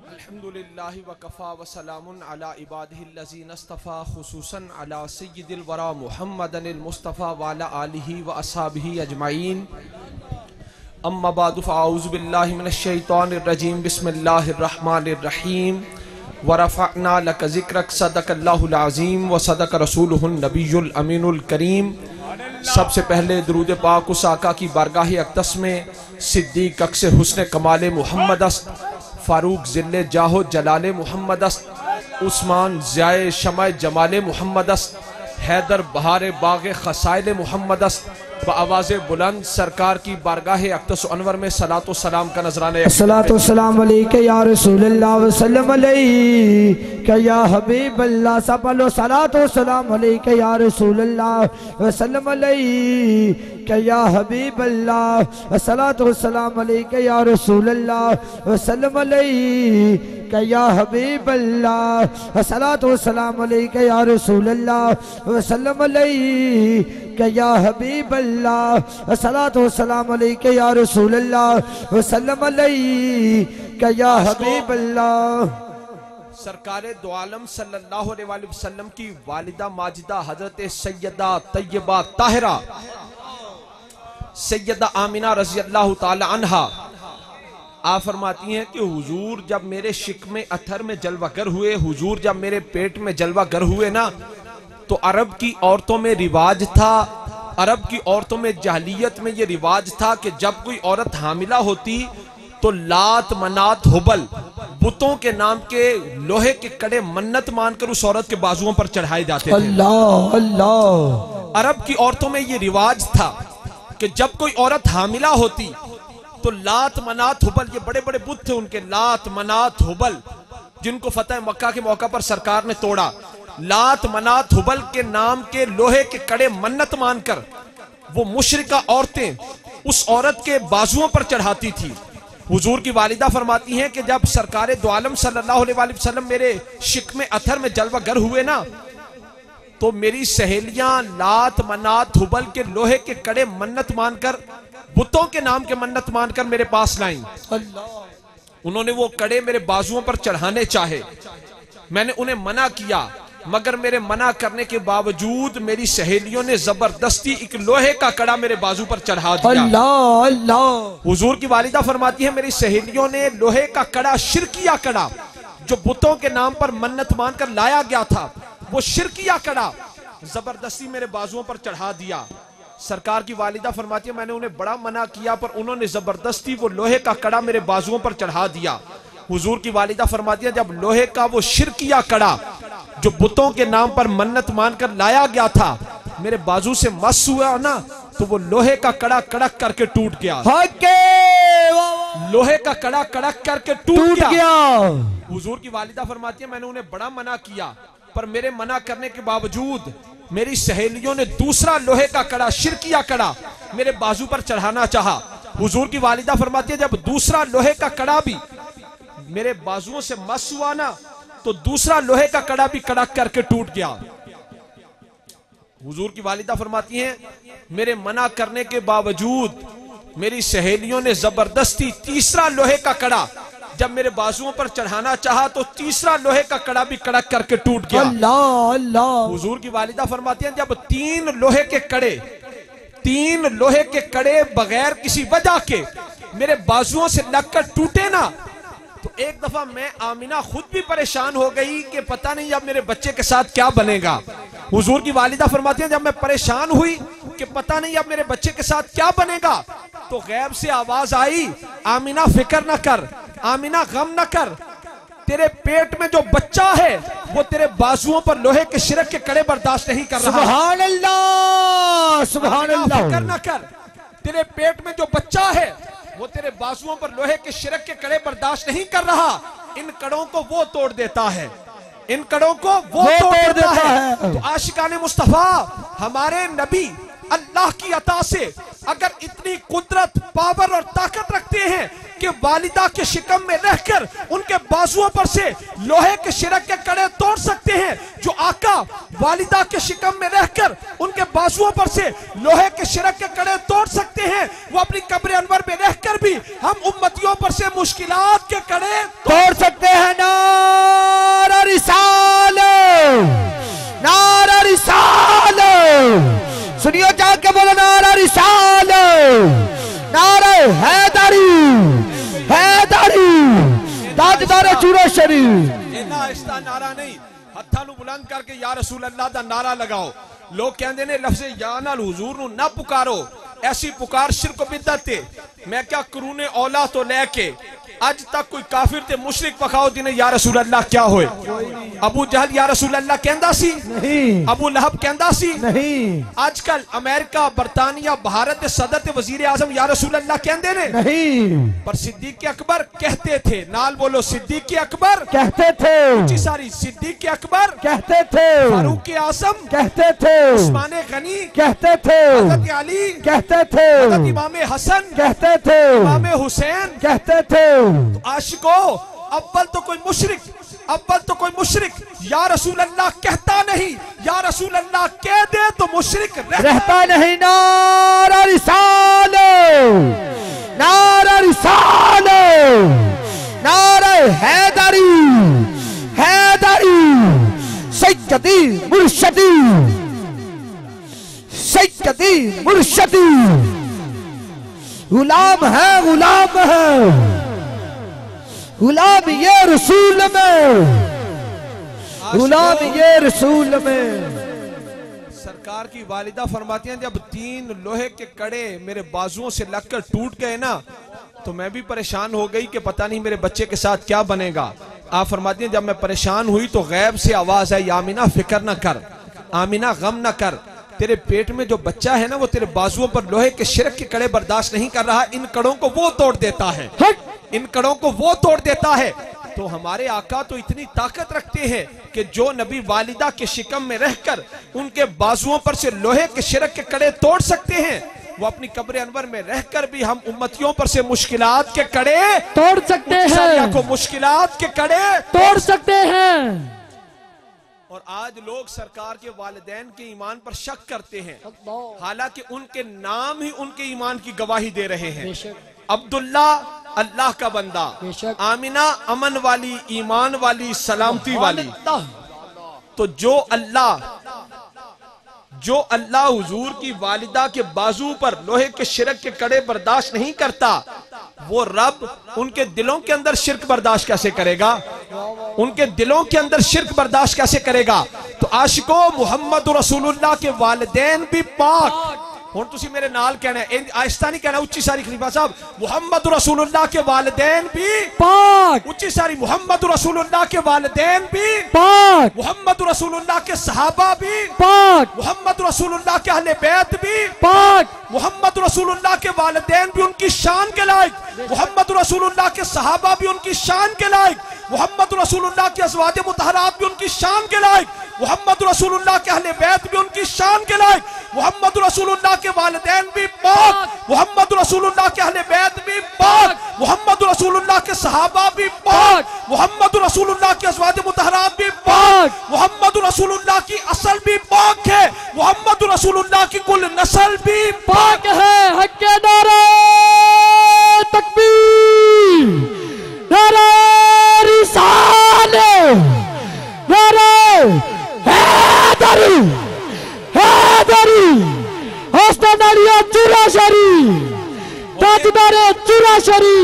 अल्हम्दुलिल्लाहि व कफ़ा व सलामुन अला इबादिहिल्लज़ीना इस्तफ़ा खुसूसन अला सय्यिदिल वरा मुहम्मदिल मुस्तफ़ा व अला आलिहि व अस्हाबिहि अजमाइन। अम्मा बादु फ़अऊज़ु बिल्लाहि मिनश शैतानिर रजीम। बिस्मिल्लाहिर रहमानिर रहीम। व रफ़अना लक ज़िक्रक सदक़ल्लाहुल अज़ीम व सदक़ रसूलुहुन नबियुल अमीनुल करीम। सबसे पहले दुरूद पाक उस आका की बारगाह अक़दस में सिद्दीक़ अक्स हुस्न कमाल मुहम्मद अस्त, फारूक ज़िल्ले जाहो जलाले मुहम्मद अस्त, उस्मान ज़ियाए शमाए जमाले मुहम्मद अस्त, हैदर बहारे बाग़े ख़साइले मुहम्मद अस्त। आवाज़ बुलंद सरकार की बारगाह अक़दस अनवर में सलातो सलाम का नजराना। सलातो सलाम अलैका या रसूलल्लाह व सल्लम अलैका या हबीबल्लाह। सब बोलो सलातो सलाम अलैका या रसूलल्लाह व सल्लम अलैका या हबीबल्लाह। सलातो सलाम अलैका या रसूलल्लाह व सल्लम अलैका या हबीबल्लाह। सलातो सलाम अलैका या रसूलल्लाह व सल्लम अलैका या हबीबल्लाह। सलातो सलाम अलैका या रसूलल्लाह व सल्लम अलैका या हबीबल्लाह। सरकारे दो आलम सल्लल्लाहु अलैहि वसल्लम की वालिदा माजिदा हजरत सैयदा तैयबा ताहिरा सैयदा आमिना रज़ी अल्लाह ताला अन्हा आप फरमाती हैं कि हुजूर जब मेरे शिकमे अथर में जलवागर हुए, हुजूर जब मेरे पेट में जलवागर हुए ना, तो अरब की औरतों में रिवाज था, अरब की औरतों में जहलियत में ये रिवाज था कि जब कोई औरत हामिला होती तो लात मनात हुबल बुतों के नाम के लोहे के कड़े मन्नत मानकर उस औरत के बाजुओं पर चढ़ाए जाते थे। अल्लाह अल्लाह। अरब की औरतों में ये रिवाज था कि जब कोई औरत हामिला होती तो लात मनात हुबल, ये बड़े बड़े बुत थे उनके, लात मनात हुबल, जिनको फतह मक्का के मौका पर सरकार ने तोड़ा। लात मनात हुबल के नाम के लोहे के कड़े मन्नत मानकर वो मुशरिका औरतें उस औरत के बाजुओं पर चढ़ाती थी। हुजूर की वालिदा फरमाती हैं कि जब सरकारे दो आलम सल्लल्लाहु अलैहि वसल्लम मेरे शिकमे अथर में जलवागर हुए ना, तो मेरी सहेलियां लात मनात हुबल के लोहे के कड़े मन्नत मानकर, बुतों के नाम के मन्नत मानकर मेरे पास लाईं। उन्होंने वो कड़े मेरे बाजुओं पर चढ़ाने चाहे, मैंने उन्हें मना किया, मगर मेरे मना करने के बावजूद मेरी सहेलियों ने जबरदस्ती एक लोहे का कड़ा मेरे बाजू पर चढ़ा दिया। अल्लाह अल्लाह। हुजूर की वालिदा फरमाती है मेरी सहेलियों ने लोहे का कड़ा, शिरकिया कड़ा, जो बुतों के नाम पर मन्नत मानकर लाया गया था, वो शिरकिया कड़ा जबरदस्ती मेरे बाजुओं पर चढ़ा दिया। सरकार की वालिदा फरमाती है मैंने उन्हें बड़ा मना किया, पर उन्होंने जबरदस्ती वो लोहे का कड़ा मेरे बाजुओं पर चढ़ा दिया। हुजूर की वालिदा फरमाती है जब लोहे का वो शिरकिया कड़ा जो बुतों के नाम पर मन्नत मानकर लाया गया था मेरे बाजू से मस हुआ ना, तो वो लोहे का कड़ा कड़क करके टूट गया। लोहे का कड़ा कड़क करके टूट गया। हुजूर की वालिदा फरमाती है मैंने उन्हें बड़ा मना किया, पर मेरे मना करने के बावजूद मेरी सहेलियों ने दूसरा लोहे का कड़ा, शिरकिया कड़ा मेरे बाजू पर चढ़ाना चाहा। हुजूर की वालिदा फरमाती है जब दूसरा लोहे का कड़ा भी मेरे बाजुओं से मस हुआ ना, तो दूसरा लोहे का कड़ा भी कड़क करके टूट गया। हुजूर की वालिदा फरमाती हैं मेरे मना करने के बावजूद मेरी सहेलियों ने जबरदस्ती तीसरा लोहे का कड़ा जब मेरे बाजुओं पर चढ़ाना चाहा, तो तीसरा लोहे का कड़ा भी कड़क करके टूट गया। अल्लाह अल्लाह। हुजूर की वालिदा फरमाती हैं जब तीन लोहे के कड़े बगैर किसी वजह के मेरे बाजुओं से लगकर टूटे ना, तो एक दफा मैं आमिना खुद भी परेशान हो गई कि पता नहीं अब मेरे बच्चे के साथ क्या बनेगा। हुजूर की वालिदा फरमाती है जब मैं परेशान हुई कि पता नहीं अब मेरे बच्चे के साथ क्या बनेगा, तो गैब से आवाज आई आमिना फिक्र न कर, आमिना गम न कर, तेरे पेट में जो बच्चा है वो तेरे बाजुओं पर लोहे के शिरक के कड़े बर्दाश्त नहीं कर रहा। सुभान अल्लाह सुभान अल्लाह। फिक्र न कर, तेरे पेट में जो बच्चा है वो तेरे बाजुओं पर लोहे के शिरक के कड़े बर्दाश्त नहीं कर रहा, इन कड़ों को वो तोड़ देता है, इन कड़ों को वो तोड़ देता है। तो आशिकाने मुस्तफा हमारे नबी अल्लाह की अता से अगर इतनी कुदरत, पावर और ताकत रखते हैं कि वालिदा के शिकम में रहकर उनके बाजुओं पर से लोहे के शिरक के कड़े तोड़ सकते हैं, जो आका वालिदा के शिकम में रहकर उनके बाजुओं पर से लोहे के शिरक के कड़े तोड़ सकते हैं, वो अपनी कब्र अनवर में रहकर भी हम उम्मतियों पर से मुश्किलात के कड़े तोड़ सकते हैं। नारा रिसालत, नारा रिसालत, सुनियो जाके बोलो नारा रिसालत, नारा हैदरी, हैदरी, ताजदार चूरा शरीफ। इना आहिस्ता नारा नहीं, हत्था नु बुलंद करके या रसूल अल्लाह दा नारा लगाओ। लोग कहते ने लफ्ज़े या नाल हुजूर नु ना पुकारो, ऐसी पुकार शिरक बिदअत है। मैं क्या करूने औला तो लेके आज तक कोई काफिर ते मुशरिक पखाओ जिन्हें या रसूल अल्लाह क्या होए। अबू जहल या रसूल अल्लाह कहंदा सी नहीं, अबू लहब कहंदा सी नहीं, आजकल अमेरिका, बरतानिया, भारत के सदर ते वजीर आजम या रसूल अल्लाह कहंदे ने नहीं, पर सिद्दीक अकबर कहते थे। नाल बोलो, सिद्दीक अकबर कहते थे, ऊंची सारी सिद्दीक अकबर कहते थे, फारूक आजम कहते थे, उस्मान गनी कहते थे, हज़रत अली कहते थे, हज़रत इमाम हसन कहते थे, इमाम हुसैन कहते थे। तो आशिको अव्वल तो कोई मुशरिक, अव्वल तो कोई मुशरिक या रसूल अल्लाह कहता नहीं, या रसूल अल्लाह कह दे तो मुशरिक रहता नहीं। नारा रिसालत, नारा रिसालत, नारा हैदरी, हैदरी, सैयदी मुर्शदी, सैयदी मुर्शदी, गुलाम है, गुलाम है, गुलाम ये रसूल में, गुलाम ये रसूल में। सरकार की वालिदा फरमाती हैं, जब 3 लोहे के कड़े मेरे बाजुओं से लगकर टूट गए ना, तो मैं भी परेशान हो गई कि पता नहीं मेरे बच्चे के साथ क्या बनेगा। आप फरमाती हैं, जब मैं परेशान हुई तो गैब से आवाज आई, आमिना फिक्र न कर, आमिना गम न कर, तेरे पेट में जो बच्चा है ना वो तेरे बाजुओं पर लोहे के शिरक के कड़े बर्दाश्त नहीं कर रहा, इन कड़ों को वो तोड़ देता है, इन कड़ों को वो तोड़ देता है। तो हमारे आका तो इतनी ताकत रखते हैं कि जो नबी वालिदा के शिकम में रहकर उनके बाजुओं पर से लोहे के शिरक के कड़े तोड़ सकते हैं, वो अपनी कब्र अनवर में रहकर भी हम उम्मतियों पर से मुश्किलात के कड़े तोड़ सकते हैं, को मुश्किलात के कड़े तोड़ सकते हैं। और आज लोग सरकार के वालिदैन के ईमान पर शक करते हैं, हालांकि उनके नाम ही उनके ईमान की गवाही दे रहे हैं। अब्दुल्ला अल्लाह का बंदा, आमिना अमन वाली, ईमान वाली, सलामती वाली। तो जो अल्लाह हुजूर की वालिदा के बाजू पर लोहे के शिरक के कड़े बर्दाश्त नहीं करता, वो रब उनके दिलों के अंदर शिरक बर्दाश्त कैसे करेगा, उनके दिलों के अंदर शिरक बर्दाश्त कैसे करेगा। तो आशिको मुहम्मद रसूलुल्लाह के वालिदैन भी पाक। हुण तुसी मेरे नाल कहना है, आहिस्ता नहीं कहना, उच्ची सारी खलीफा साहब, मुहम्मद रसूलुल्लाह के वालिदैन भी पाक, उच्ची सारी, मुहम्मद रसूलुल्लाह के वालिदैन भी पाक, मुहम्मद रसूलुल्लाह के सहाबा भी पाक, मुहम्मद रसूलुल्लाह के अहले बैत भी पाक, मुहम्मद रसूलुल्लाह के वालिदैन भी उनकी शान के लायक, मुहम्मद रसूलुल्लाह के सहाबा भी उनकी शान के लायक, मुहम्मद रसूलुल्लाह के अज़वाज मुतहरात भी उनकी शान के लायक, मुहम्मद रसूलुल्लाह के अहले बैत भी उनकी शान के लायक, मुहम्मद रसूलुल्लाह के वालिदैन भी पाक, मुहम्मद रसूलुल्लाह के अहले बैत भी पाक, मुहम्मद रसूलुल्लाह के सहाबा भी पाक, मुहम्मद रसूलुल्लाह के अज़वाज मुतहरात भी पाक, मुहम्मद रसूलुल्लाह की असल भी पाक है, मुहम्मद रसूलुल्लाह की कुल नस्ल भी पाक है। हक के नारे तकबीर, नारे रिसालत, नारे हैदरी, हैदरी, हस्तानालिया चुराशरी, ताजदारे चुराशरी।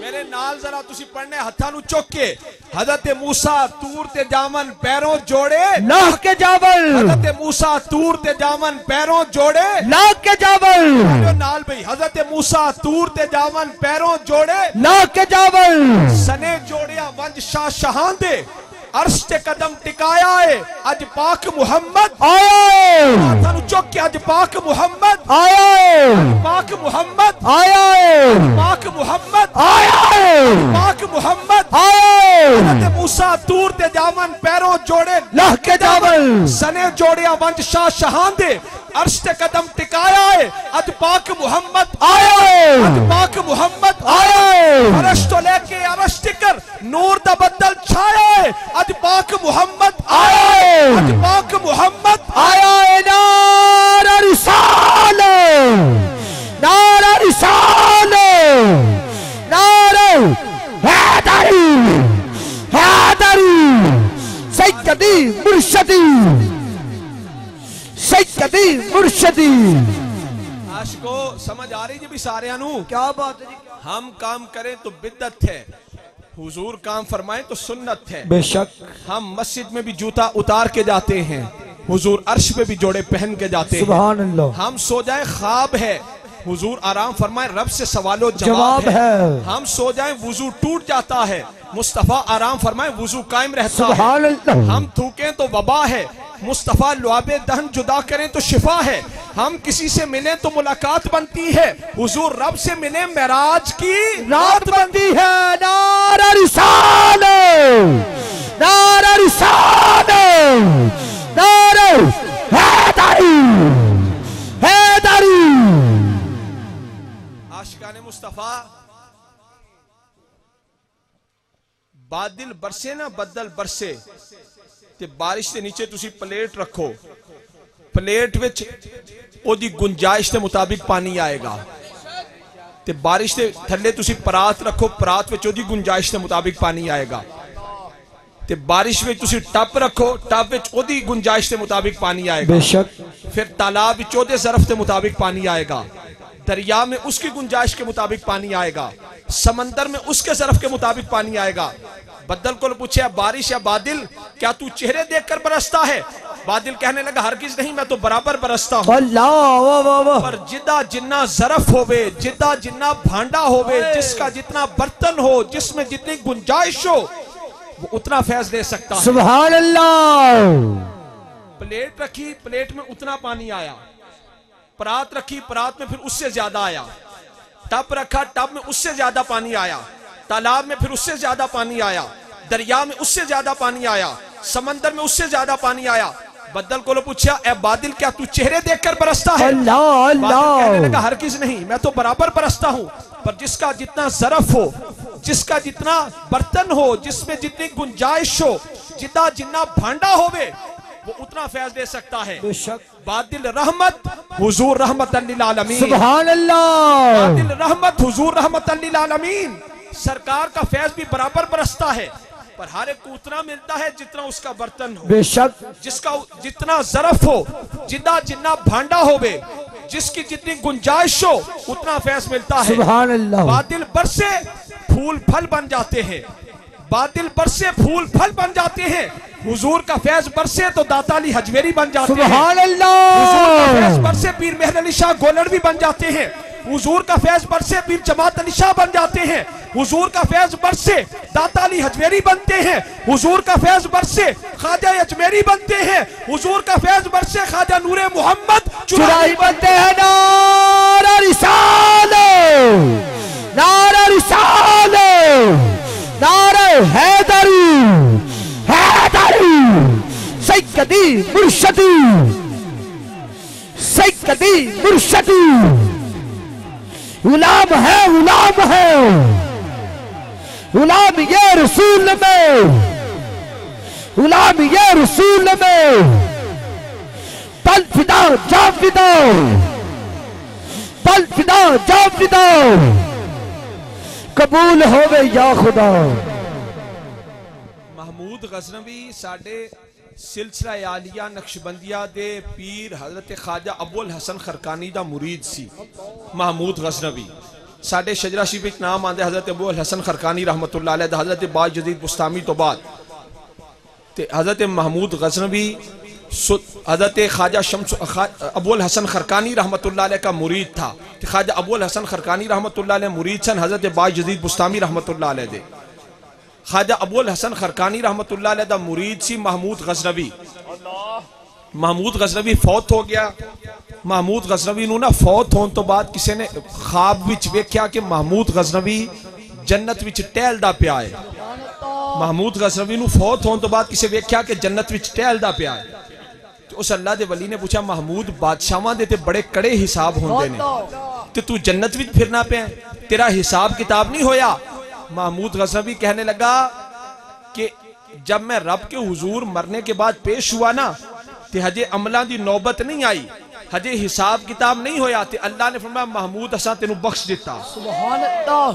मेरे नाल जरा तुसी पढ़ने हत्था नु चुक के, हज़रत मूसा तूर ते जावन पैरों जोड़े लाख के जावल, हज़रत मूसा तूर ते जावन पैरों जोड़े लाख के जावल, नाल भाई, हज़रत मूसा तूर ते जावन पैरों जोड़े लाख के जावल, सने जोड़िया वंज शाह शहां दे, अर्श ते कदम टिकाया है अज पाक मुहम्मद आया थानू चुक के अज पाक मुहम्मद आया पाक मुहम्मद आया पाक मुहम्मद आया पाक मुहम्मद आया मूसा तूर ते जावन पैरों जोड़े लह के जावन सने जोड़िया वंश शाह शहान दे अर्श ते कदम टिकाया है अज पाक मुहम्मद आया अज पाक मुहम्मद आया अरश तो लेके अरश टिकर नूर दा बदल छाया है अज पाक मुहम्मद आया अज पाक मुहम्मद आया नारा रिसाले नारा रिसाले नारे हैदरी हैदरी सैयदी मुर्शदी सैयदी मुर्शदी। आशिको समझ आ रही जी भी सारे नू क्या बात है जी, क्या? हम काम करें तो बिद्दत है, हुजूर काम फरमाए तो सुन्नत है। बेशक हम मस्जिद में भी जूता उतार के जाते हैं, हुजूर अर्श पे भी जोड़े पहन के जाते हैं। सुभान अल्लाह। हम सो जाए ख्वाब है, हुजूर आराम फरमाए रब से सवालो जवाब है। हम सो जाए वुजू टूट जाता है, मुस्तफा आराम फरमाए वुजू कायम रहता है। सुभान अल्लाह। हम थूकें तो वबा है, मुस्तफा लुआबे दहन जुदा करें तो शिफा है। हम किसी से मिले तो मुलाकात बनती है, हुजूर रब से मिले मेराज की रात बनती है। नारा रिसाले नारा रिसाले नारे हैदरी हैदरी। आशिकाने मुस्तफा बादल बरसे ना बदल बरसे ते बारिश के नीचे तुसी प्लेट रखो, प्लेट विच ओदी गुंजाइश के मुताबिक पानी आएगा। ते बारिश के थल्ले तुसी परात रखो, परात विच ओदी गुंजाइश के मुताबिक पानी आएगा। ते बारिश में तुसी टप रखो, टप विच ओदी गुंजाइश के मुताबिक पानी आएगा। बेशक। फिर तालाब विच ओदे ज़रफ़ के मुताबिक पानी आएगा, दरिया में उसकी गुंजाइश के मुताबिक पानी आएगा, समंदर में उसके ज़रफ़ के मुताबिक पानी आएगा। बदल को पूछे बारिश या बादल क्या तू चेहरे देखकर बरसता है? बादल कहने लगा हरगिज नहीं, मैं तो बराबर बरसता हूँ। पर जिदा जिन्ना ज़रफ़ होवे, जिदा जिन्ना भांडा होवे, जिसका जितना बर्तन हो, जिसमें जितनी गुंजाइश हो, वो उतना फैज दे सकता है। सुभान अल्लाह। प्लेट रखी, प्लेट में उतना पानी आया, परात रखी, परात में फिर उससे ज्यादा आया, टब रखा, टब में उससे ज्यादा पानी आया, तालाब में फिर उससे ज्यादा पानी आया, दरिया में उससे ज्यादा पानी आया, समंदर में उससे ज्यादा पानी आया। बदल को पूछा ए बादल क्या तू चेहरे देखकर बरसता है? अल्लाह अल्लाह। कहने लगा हरगिज नहीं, मैं तो बराबर बरसता हूँ, पर जिसका जितना ज़रफ़ हो, जिसका जितना बर्तन हो, जिसमें जितनी गुंजाइश हो, जितना जितना भांडा होवे, वो उतना फैज दे सकता है। बादल रहमत हुजूर रहमतन लिल आलमीन। सुभान अल्लाह। बादल रहमत हुजूर रहमतन लिल आलमीन। सरकार का फैज भी बराबर बरसता है, पर हर एक को उतना मिलता है जितना उसका बर्तन हो। बेशक। जिसका जितना ज़रफ़ हो, जितना जितना भांडा होवे, जिसकी जितनी गुंजाइश हो, उतना फैज मिलता है। सुभान अल्लाह। बादल बरसे फूल फल बन जाते हैं, बादल बरसे फूल फल बन जाते हैं। हुजूर का फैज बरसे तो दाता अली हजवेरी बन जाते हैं। सुभान अल्लाह। हुजूर का फैज बरसे पीर मेहर अली शाह गोलड़ भी बन जाते हैं। हुजूर का फैज बरसे पीर जमात अली शाह बन जाते हैं। हुजूर का फैज बरसे दाता अली हजवेरी बनते हैं। हुजूर का फैज बरसे ख्वाजा अजमेरी बनते हैं। हुजूर का फैज बरसे ख्वाजा नूरे मोहम्मद चुराई बनते हैं। नारा रिसाले नारा रिसाले नारे हैदरी हैदरी सैयदी मुर्शदी सैयदी मुर्शदी। गुलाम है गुलाम है गुलाम ये रसूल में, गुलाम ये रसूल में। पल फिदा जा फिदा, पल फिदा जा फिदा, कबूल होवे या खुदा। महमूद गजनवी साडे सिलसिला आलिया नक्शबंदिया दे पीर हजरत ख्वाजा अबुल हसन खरकानी दा मुरीद सी। महमूद गजनवी साडे शजरा शरीफ विच नाम आंदे हजरत अबुल हसन खरकानी रहमतुल्लाह अलैह, हजरत बाज जदीद बुस्तामी तो बाद ते हजरत महमूद गजनवी हजरत ख्वाजा शम्स अबुल हसन खरकानी रहमतुल्लाह अलैह का मुरीद था। ख्वाजा अबुल हसन खरकानी रहमतुल्लाह अलैह मुरीद सन हजरत बाज जदीद बुस्तामी रहमतुल्लाह अलैह दे। ख्वाजा अबुल हसन खरकानी रहमतुल्लाह अलैह दा मुरीद सी महमूद गजनवी। महमूद गजनवी फौत हो गया। महमूद गजनवी नू ना फौत होने तो बाद किसी ने ख्वाब विच वेख्या कि महमूद गजनवी जन्नत विच टहलदा पिया है। महमूद गजनवी नू फौत होने तो बाद किसी वेख्या कि जन्नत विच टहलदा पिया है। तो उस अल्लाह दे वली ने पूछा, महमूद बादशाहां दे ते बड़े कड़े हिसाब होंदे ने ते तू जन्नत विच फिरना पिया, तेरा हिसाब किताब नहीं होया? महमूद गजनवी कहने लगा कि जब मैं रब के हुजूर मरने के बाद पेश हुआ ना, ते हजे अमलां दी नौबत नहीं आई, हजे हिसाब किताब नहीं होया, ते अल्लाह ने फरमाया महमूद असां तेनू बख्श दिता। सुभान अल्लाह।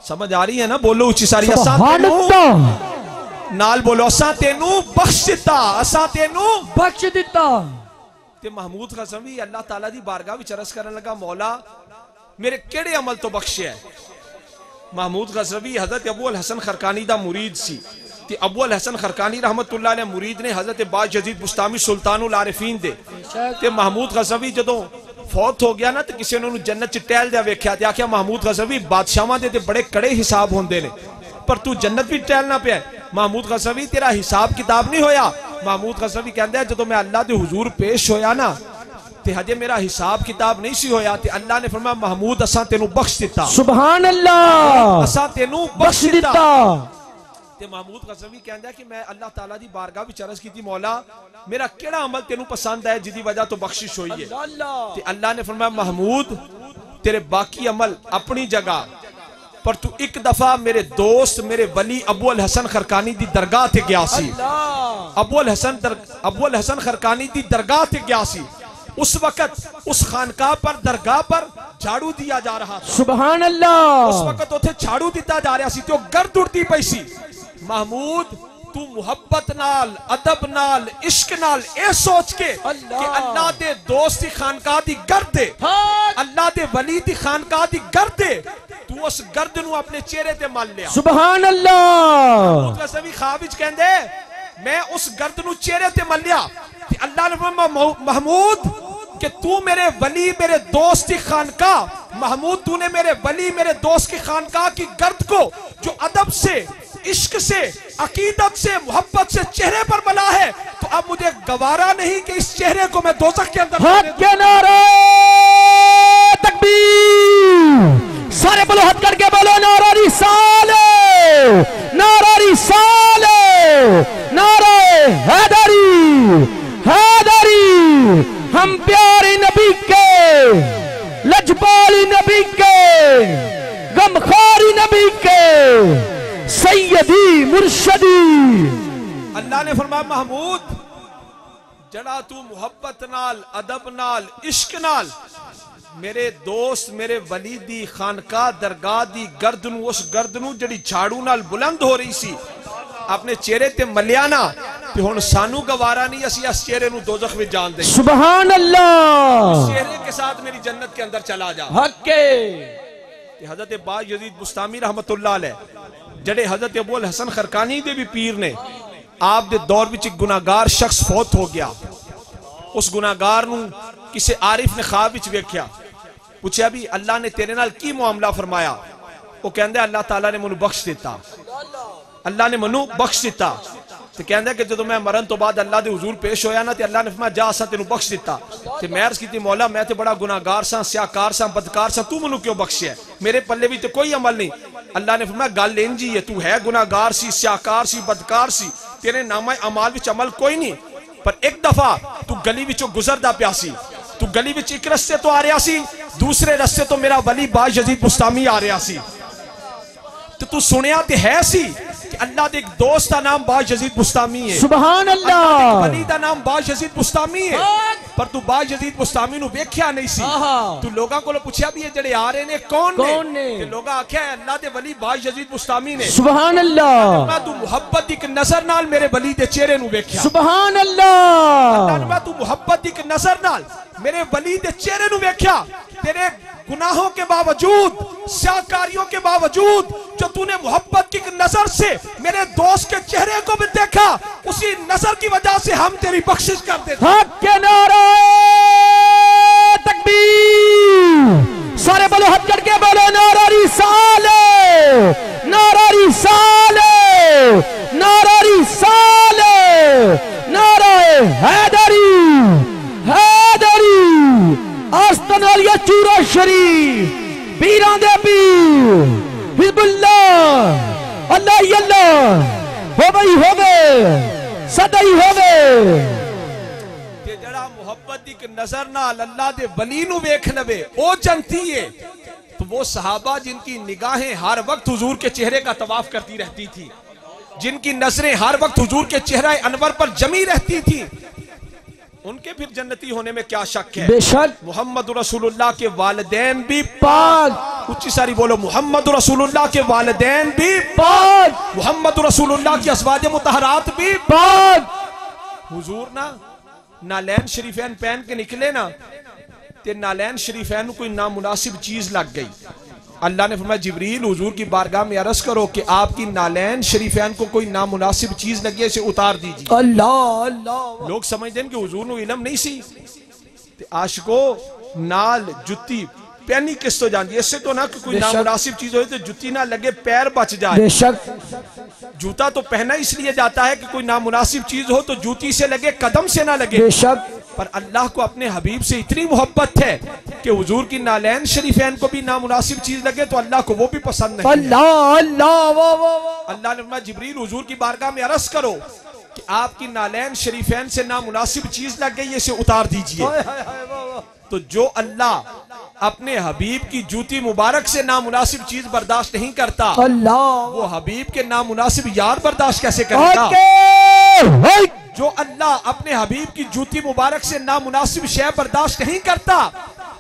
समझ आ रही है ना? बोलो उच्ची सारी, असां तेनू नाल बोलो, असां तेनू बख्श दिता, असां तेनू बख्श दिता। ते महमूद गजनवी अल्लाह ताला दी बारगाह विच अर्ज करन लगा, मौला मेरे केड़े अमल तो बख्शे है? महमूद गजनवी हजरत अबुल हसन खरकानी दा मुरीद सी। ते अबुल हसन खरकानी रहमतुल्लाह अलैह मुरीद ने हजरत बायजीद बुस्तामी सुल्तानुल आरिफीन दे। ते महमूद गजनवी जदों फौत हो गया ना, तो किसी ने जन्नत च टहलदे वेख्या ते आख्या, महमूद गजनवी बादशाहां दे ते बड़े कड़े हिसाब होंदे ने, पर तू जन्नत भी टहलना पिया। महमूद गजनवी तेरा हिसाब किताब नहीं होया? महमूद गजनवी कहंदा है, जदों मैं अल्लाह दे हुजूर पेश होया ना, ते हजे मेरा हिसाब किताब नहीं सी होया, ते अल्लाह ने फरमाया महमूद असां तेनू बख्श दिता। सुभान अल्लाह। असां तेनू बख्श दिता। ते महमूद गजनवी कहंदा कि मैं अल्लाह ताला दी बारगाह विच अर्ज कीती, मौला मेरा केड़ा अमल तेनू पसंद है जिदी वजह तो बख्शिश हुई है? ते अल्लाह ने फरमाया महमूद तेरे बाकी अमल अपनी जगह, पर तू एक दफा मेरे दोस्त मेरे वली अबुल हसन खरकानी दी दरगाह ते गया सी। अबुल हसन खरकानी दी दरगाह ते गया सी। उस वक्त उस खानकाह पर दरगाह पर झाड़ू दिया जा रहा था। सुभान अल्लाह। उस वक्त उथे झाड़ू दिता जा रहा सी ते गर्द उड़ती पई सी। महमूद तू मुहब्बत नाल अदब नाल इश्क नाल ए सोच के कि अल्लाह दे दोस्त दी खानकाह दी गर्द दे, अल्लाह दे वली दी खानकाह दी गर्द दे, तू उस गर्द नू अपने चेहरे ते मल लिया। सुभान अल्लाह। गजनवी ख्वाब विच कहंदे मैं उस गर्द नू चेहरे ते मल लिया। ते अल्लाह ने फरमाया महमूद कि तू मेरे वली मेरे दोस्त की खानकाह, महमूद तूने मेरे वली मेरे दोस्त की खानकाह की गर्द को जो अदब से इश्क से अकीदत से मोहब्बत से चेहरे पर बना है, तो अब मुझे गवारा नहीं कि इस चेहरे को मैं दोज़ख के अंदर तकबीर। सारे बोलो हथ करके बोलो, नारा रिसाले, नारा रिसाले, नारा हैदरी, हैदरी। हम प्यारे नबी के, लजपाली नबी के, गमखारी नबी के, सैयदी मुर्शदी। अल्लाह ने फरमाया महमूद जड़ा तू मुहब्बत नाल अदब नाल इश्क नाल मेरे दोस्त मेरे वली दी खानकाह दरगाह दी गर्द नू, उस गर्द नू जड़ी झाड़ू नाल बुलंद हो रही सी, अपने चेहरे ते मलिया ना, ते हुण सानू गवारा नहीं असी इस चेहरे नू दोज़ख विच जान देंगे। सुभान अल्लाह। चेहरे के साथ मेरी जन्नत के अंदर चला जा। हक्के। हजरत बायजीद बुस्तामी रहमतुल्लाह अलैह जड़े हजरत अबुल हसन खरकानी दे भी पीर ने, आप दे दौर विच एक गुनाहगार शख्स फौत हो गया। उस गुनाहगार नू किसी आरिफ ने ख्वाब विच वेख्या, पूछा भी अल्लाह ने तेरे नाल की मुआमला फरमाया? वो कहंदा अल्लाह ताला ने मैनू बख्श दिता, अल्लाह ने मैनू बख्श दिता। तो कहंदा कि जदों मैं मरन तो बाद अल्लाह दे हुजूर पेश होया ना, ते अल्लाह ने फरमाया जा असां तेनू बख्श दिता। ते मैं अर्ज कीती मौला मैं तो बड़ा गुनाहगार सा, स्याकार सा, बदकार सा, तू मैनू क्यों बख्शिया? मेरे पल्ले भी तो कोई अमल नहीं। अल्लाह ने फरमाया गल इंज ही है, तू है गुनाहगार सी, स्याकार सी, बदकार सी, तेरे नामा अमाल विच अमल कोई नहीं, पर एक दफा तू गली विचों गुजरदा पिया सी, तू गली विच एक रस्ते तो आ रहा सी, दूसरे रस्ते तो मेरा वली बायजीद बुस्तामी आ रहा सी, तो तू सुनिया ते है सी कि अल्लाह दे एक दोस्त का नाम बायजीद बुस्तामी है। सुभान अल्लाह। वली दा नाम बायजीद बुस्तामी है, पर तू बायजीद बुस्तामी नू वेख्या नहीं सी। तू लोगां कोलों पूछया भी ये जेड़े आ रहे ने कौन ने? ते लोग आख्या अल्लाह दे वली बायजीद बुस्तामी ने। सुभान अल्लाह। मैं तू मुहब्बत दी नजर नाल मेरे वली दे चेहरे नू वेख्या। सुभान अल्लाह। मैं तू मुहब्बत दी नजर नाल मेरे वली दे चेहरे नू वेख्या, तेरे गुनाहों के बावजूद, स्याकारियों के बावजूद, जो तूने मोहब्बत की नजर से मेरे दोस्त के चेहरे को भी देखा, उसी नजर की वजह से हम तेरी बख्शिश कर देते। हक के नारे तकबीर। सारे बोलो हथ करके बोलो नारा रिसाले, नारा रिसाले, गई अल्लाह हो गए सदाई हो गए ते जड़ा मोहब्बत दी कि नजर ना अल्लाह दे वली नु वेख लवे ओ जनती है। तो वो सहाबा जिनकी निगाहें हर वक्त हुजूर के चेहरे का तवाफ करती रहती थी, जिनकी नजरें हर वक्त हुजूर के चेहरे अनवर पर जमी रहती थी, उनके फिर जन्नती होने में क्या शक है। बेशक मोहम्मद रसूलुल्लाह के वालिदैन भी पाक, उच्ची सारी बोलो, मोहम्मद रसूलुल्लाह के वालिदैन भी पाक, मोहम्मद रसूलुल्लाह की अज़वाज मुतहरात भी पाक। हुजूर ना नालैन शरीफैन पहन के निकले ना, ते नालैन शरीफैन कोई नामुनासिब चीज लग गई। अल्लाह ने फरमाया जिब्रील हुजूर की बारगाह में अर्ज करो कि आपकी नालैन शरीफैन को कोई नामुनासिब चीज लगी है, इसे उतार दीजिए। अल्लाह अल्लाह। लोग समझते हैं कि हुजूर को इलम नहीं सी, ते आशिको नाल जुत्ती पहनी किस तो जाती है, इससे तो ना कि कोई नामुनासिब चीज हो तो जुत्ती ना लगे, पैर बच जाए। बेशक जूता तो पहना इसलिए जाता है कि कोई नामुनासिब चीज हो तो जूती से लगे, कदम से ना लगे। बेशक पर अल्लाह को अपने हबीब से इतनी मोहब्बत है कि हुजूर की नालैन शरीफैन को भी नामुनासिब चीज लगे तो अल्लाह को वो भी पसंद नहीं। अल्लाह अल्लाह अल्लाह ने फरमाया जिब्रील हुजूर की बारगाह में अर्ज करो कि आपकी नालैन शरीफैन से नामुनासिब चीज लग गई है, इसे उतार दीजिए। तो जो अल्लाह अपने हबीब की जूती मुबारक से नामुनासिब चीज बर्दाश्त नहीं करता, अल्लाह वो हबीब के नामुनासिब यार बर्दाश्त कैसे करेगा। जो अल्लाह अपने हबीब की जूती मुबारक से नामुनासिब शय बर्दाश्त नहीं करता,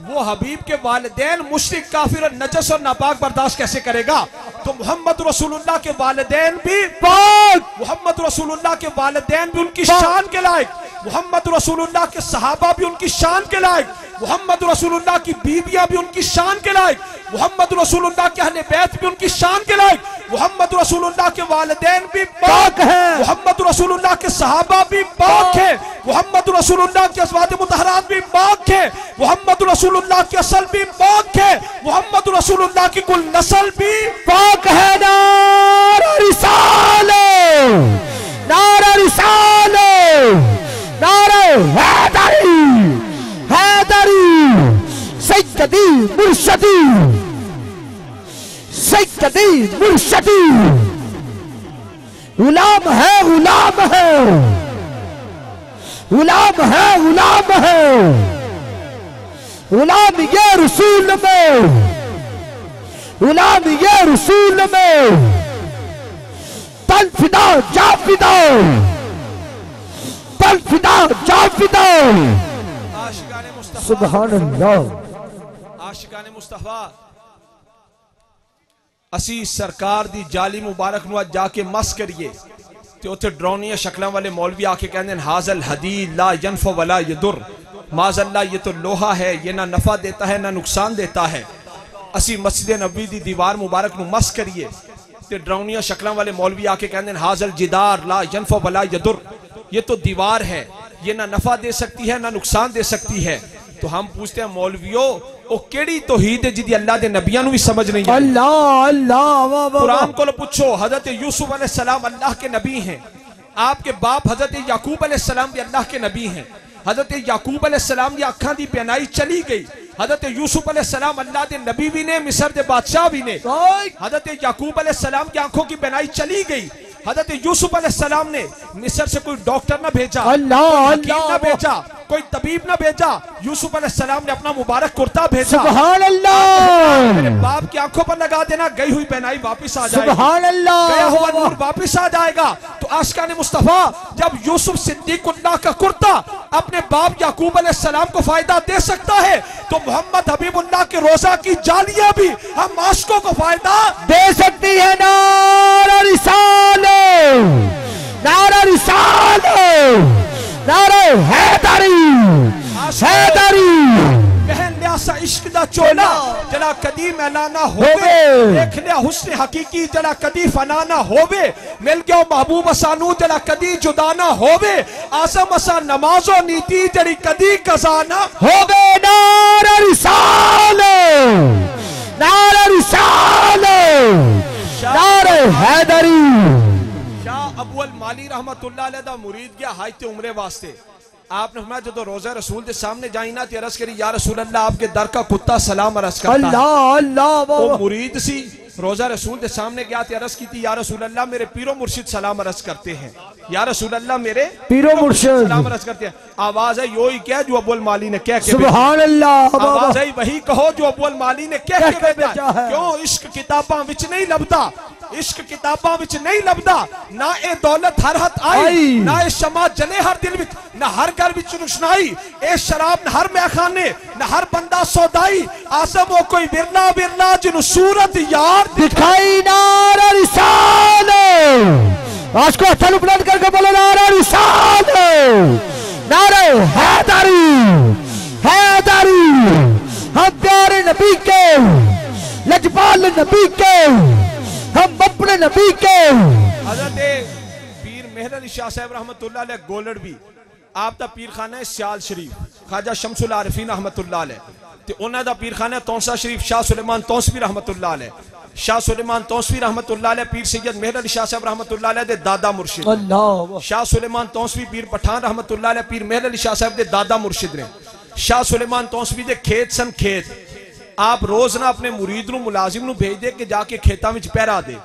वो हबीब के वालिदैन मुशरिक काफिर और नजस और नापाक बर्दाश्त कैसे करेगा। तो मोहम्मद रसूलुल्लाह के वालिदैन भी पाक, मोहम्मद रसूलुल्लाह के वालिदैन भी उनकी शान के लायक, मोहम्मद रसूलुल्लाह के सहाबा भी उनकी शान के लायक, मोहम्मद रसूलुल्लाह की बीवियां भी उनकी शान के लायक, मोहम्मद रसूलुल्लाह के अहले बैत भी उनकी शान के लायक, मोहम्मद रसूलुल्लाह के वालिदैन भी पाक है, मोहम्मद रसूलुल्लाह के सहाबा भी पाक है, मोहम्मद रसूलुल्लाह के अज़वाज मुतहरात भी पाक है, मोहम्मद रसूलुल्लाह की असल भी पाक है, मोहम्मद रसूलुल्लाह की कुल नस्ल भी पाक है। नारा रिसालत, नारा रिसालत, नारा हैदरी, हैदरी सैयदी मुर्शदी, सैयदी मुर्शदी। गुलाम है, गुलाम है, गुलाम है, गुलाम है, गुलाम ये रसूल में, गुलाम ये रसूल में, तन फिदा जा फिदा, तन फिदा जा फिदा। आशिकाने मुस्तफा, सुभान अल्लाह, आशिकाने मुस्तफा असी सरकार दी जाली मुबारक नु जाके मस करिए ते उत्थे ड्रोनिया शक्लां वाले मौलवी आके कहंदे ने हाजल हदीद ला यनफा वला यदुर, माज़अल्लाह ये तो लोहा है, ये ना नफा देता है ना नुकसान देता है। असी मस्जिद नबी दी दीवार मुबारक नु मस करिए ते ड्रोनिया शक्लां वाले मौलवी आके कहंदे ने हाजल जिदार ला यनफा वला यदुर, ये तो दीवार है, ये ना नफा दे सकती है ना नुकसान दे सकती है। तो हम पूछते हैं मौलवियों ओ केड़ी तौहीद है जिदी अल्लाह दे नबियां नु भी समझ नहीं आई। अल्लाह अल्लाह। कुरान को पूछो, हजरत यूसुफ अलैहिस्सलाम अल्लाह के नबी हैं, आपके बाप हजरत याकूब अलैहिस्सलाम भी अल्लाह के नबी हैं। हजरत याकूब अलैहिस्सलाम की अखां दी पहनाई चली गई, हजरत यूसुफ अलैहिस्सलाम अल्लाह दे नबी भी ने, मिस्र दे बादशाह भी ने। हजरत याकूब अलैहिस्सलाम की आंखों की पहनाई चली गई, हजरत यूसुफ अलैहिस्सलाम ने मिस्र से कोई डॉक्टर ना भेजा, अल्लाह ना भेजा, कोई तबीब ना भेजा, यूसुफ अलैहिस्सलाम ने अपना मुबारक कुर्ता भेजा। सुभान अल्लाह। मेरे बाप की आंखों पर लगा देना, गई हुई पहनाई वापिस आ जाएगी, सुभान अल्लाह, गया हुआ नूर वापिस आ जाएगा। तो आशिकाने मुस्तफा जब यूसुफ सिद्दीकुल्लाह का कुर्ता अपने बाप याकूब अलैहिस्सलाम को फायदा दे सकता है, तो मोहम्मद हबीबुल्लाह के रोजा की जालियां भी हम आशिकों को फायदा दे सकती है। नारा रिसालत, नारा रिसालत, नारा हैदरी, हैदरी। पहन लिया सा इश्क दा चोला जरा कदी मैलाना होवे, देख लिया हुस्न हकीकी जरा कदी फनाना होवे, मिल गया महबूब असानू जरा कदी जुदाना होवे, आसम असा नमाजो नीति जरी कदी कजाना होवे। नारा रिसालत, नारा रिसालत, नारा हैदरी। शाह अबुल माली रहमतुल्लाह अलैह दा मुरीद गया हाजते उम्रे वास्ते, आपने फरमाया जो रोज़ा रसूल के सामने जाई ना ते अर्ज करी या रसूल अल्लाह आपके दर का कुत्ता सलाम अर्ज करता है। अल्लाह अल्लाह। वो मुरीद सी रोजा रसूल के सामने गया थे, अर्ज की थी या रसूल अल्लाह मेरे पीरो मुर्शिद सलाम अर्ज करते हैं, या रसूल अल्लाह मेरे पीरो मुर्शिद सलाम अर्ज करते हैं। आवाज है यो ही क्या जो अब्बुल माली ने कह के सुभान अल्लाह, आवाज है वही कहो जो अब्बुल माली ने कह के भेजा है। क्यों इश्क किताबां विच नहीं लभदा, इश्क किताबां विच नहीं लभदा, ना ए दौलत हर हथ आई, ना ए शमा जले हर दिल विच, ना हर घर विच रुशनाई, ए शराब न हर मैखाने, ना हर बंदा सौदाई, आसम हो कोई बिरला बिरला जिन सूरत यार दिखाई। नारा रिसालत, आज को हथल बुलंद करके बोलो नारा रिसालत, नारा हैदरी, हैदरी। हम प्यारे नबी के, लजपाल नबी के, हम अपने नबी के। हज़रत पीर मेहर अली शाह साहब रहमतुल्लाह अलैह गोलड़ भी आप दा पीर खाना है सियाल शरीफ, ख्वाजा शमसुल आरिफीन रहमतुल्लाह अलैह ते उन्हां दा पीर खाना है तौसा शरीफ शाह सुलेमान तौसवी रहमतुल्लाह अलैह। शाह सुलेमान तौसवी रहमतुल्लाह अलैह पीर सैयद मेहर अली शाह साहब रहमतुल्लाह अलैह दे दादा मुर्शिद। अल्लाह। शाह सुलेमान तौसवी पीर पठान रहमतुल्लाह अलैह पीर मेहर अली शाह साहब दे दादा मुर्शिद ने। शाह सुलेमान तौसवी दे खेत सन खेत, आप रोज ना अपने मुरीद नु मुलाजिम नु भेज दे के जाके खेतां विच पहरा दे।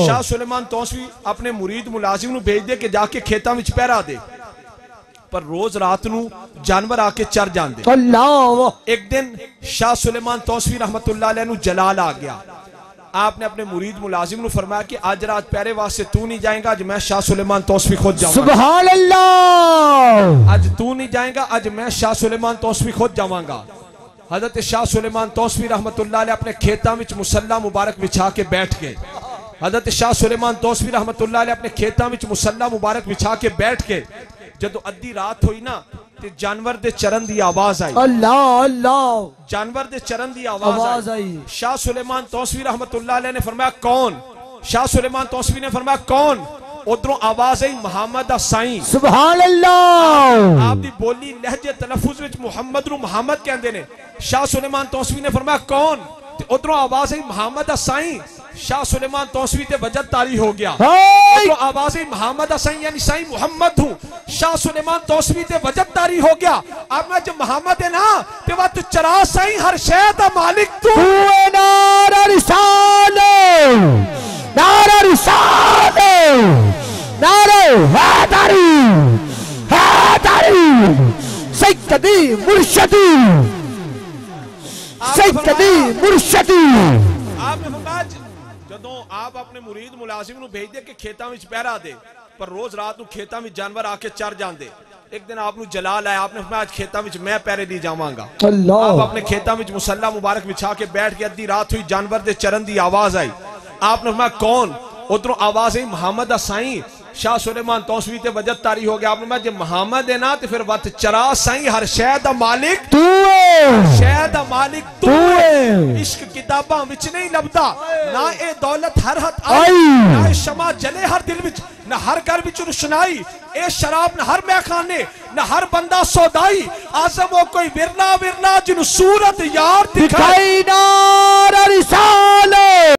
शाह सुलेमान तौसवी अपने मुरीद मुलाजिम नु भेज दे के जाके खेतां विच पहरा दे, पर रोज रात नु जानवर आके चर जांदे। अल्लाह। एक दिन शाह सुलेमान तौसवी रहमतुल्लाह अलैह नु जलाल आ गया, आपने अपने मुरीद मुलाजिम नु फरमाया कि आज रात पहरे वास्ते तू नहीं जाएगा, आज मैं शाह सुलेमान तौसवी खुद जाऊंगा। सुभान अल्लाह। आज तू नहीं जाएगा, आज मैं शाह सुलेमान तौसवी खुद जाऊंगा। हजरत शाह सुलेमान तौसवी रहमतुल्लाह अलैह अपने खेतां विच मुसल्ला मुबारक बिछा के बैठ गए। हजरत शाह सुलेमान तौसवी रहमतुल्लाह अलैह अपने खेतां विच मुसल्ला मुबारक बिछा के बैठ के जदों अद्धी रात हुई ना ते जानवर दे चरण दी आवाज आई। अल्लाह अल्लाह। जानवर दे चरण दी आवाज आई। शाह सुलेमान तौसवी रहमतुल्लाह अलैह ने फरमाया कौन? शाह सुलेमान तौसवी ने फरमाया कौन? उधरों आवाज आई मोहम्मद साईं। सुभान अल्लाह। आपकी बोली लहजे तलफुज विच मुहम्मद नु मुहम्मद कहंदे ने। शाह सुलेमान तौसवी ने फरमाया कौन? उधरों आवाज आई मोहम्मद साईं। शाह सुलेमान तौसवी ते वजद तारी हो गया। उधरों आवाज आई मोहम्मद साईं यानी साईं मोहम्मद हूं। शाह सुलेमान तौसवी ते वजद तारी हो गया। अब मैं जो मोहम्मद है ना ते वत चरा साईं हर शय दा मालिक तू। नारा रिसालत, नारा रिसालत, नारा हैदरी, हैदरी। सैयदी मुर्शिदी, सैयदी मुर्शिदी। आपने फरमाया जदों आप अपने मुरीद मुलाजिम नु भेज दे के खेतां विच पहरा दे, पर रोज रात नु खेतां विच जानवर आके चर जांदे। एक दिन आप नु जलाल आया, आपने फरमाया आज खेतां विच मैं पहरे नहीं जावांगा। आप अपने खेतां विच मुसल्ला मुबारक बिछा के बैठ के अद्धी रात हुई, जानवर दे चरण दी आवाज आई। आपने फरमाया कौन? उधरों आवाज आई मोहम्मद साईं। शाह सुलेमान तौसवी ते वजद तारी हो गया। आपने जो मोहम्मद है ना तो फिर वत चरा साईं हर शय दा मालिक तू है, शय दा मालिक तू है। इश्क किताबां विच नहीं लभदा, ना ए दौलत हर हथ आई, ना ए शमा जले हर दिल विच, ना हर घर विच रुशनाई, ए शराब न हर मैखाने, ना हर बंदा सौदाई, आजम हो कोई विरला विरला जिन सूरत यार दिखाई। नारा रिसालत।